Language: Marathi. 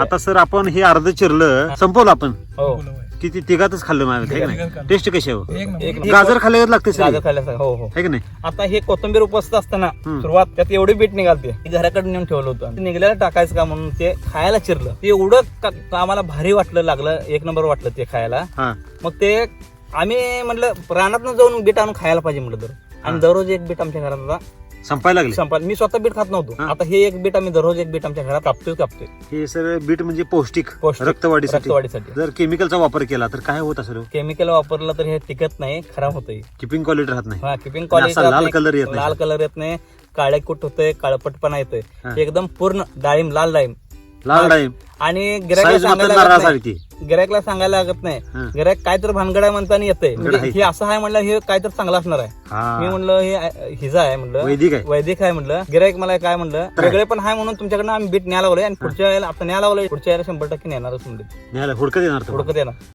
आता सर आपण हे अर्ध चिरलं संपवलं आपण हो किती तिघातच खाल्लं माझ्या टेस्ट कशी आहे एक नंबर. एक गाजर खाल्ल्यावर लागते सर गाजर खायला हो हो आहे की नाही आता हे कोथिंबीर उपसत असताना सुरुवात त्यात एवढी बीट निघालते ती घराकडे नेऊन ठेवलं होतं ते निघाल्याला टाकायचं का म्हणून ते खायला चिरलं ते एवढं आम्हाला भारी वाटलं लागलं एक नंबर वाटलं ते खायला हा मग ते आम्ही म्हटलं रानात जाऊन बीट आणून खायला पाहिजे म्हटलं तर आणि दररोज एक बीट आमच्या घरात आता संपायला लागले संपायला मी स्वतः बीट खात नव्हतो हा. आता हे एक बीट आम्ही दररोज एक बीट आमच्या घरात कापतोय हे सर बीट म्हणजे पौष्टिक पौष्टिक. रक्तवाढीसाठी रक्तवाढीसाठी जर केमिकलचा वापर केला तर काय होत असेल केमिकल वापरलं तर हे टिकत नाही खराब होतंय किपिंग क्वालिटी राहत नाही हा किपिंग आणि असा लाल कलर येत नाही. लाल कलर येत नाही काळे कुट होतंय काळपटपणा येतोय हा. एकदम पूर्ण डाळिंब लाल डाळिंब लाल डाळिंब आणि साईज मात्र नारळासारखी गिरायकला सांगायला लागत हा. नाही गिरायक काय तर भानगड आहे म्हणताना येते म्हणजे आहे. हे असं आहे म्हणलं हे काय तर चांगलं असणार आहे मी हा म्हणलं हे हिजा आहे म्हणलं वैदिक आहे वैदिक आहे म्हणलं गिरायक मला काय म्हणलं वेगळे पण आहे म्हणून तुमच्याकडनं आम्ही बीट न्यायला लागलोय आणि पुढच्या वेळेला आता न्यायला लागलोय पुढच्या वेळेला 100% नेणारच म्हणलं न्यायला हुडकत येणार तुम्हाला. हुडकत येणार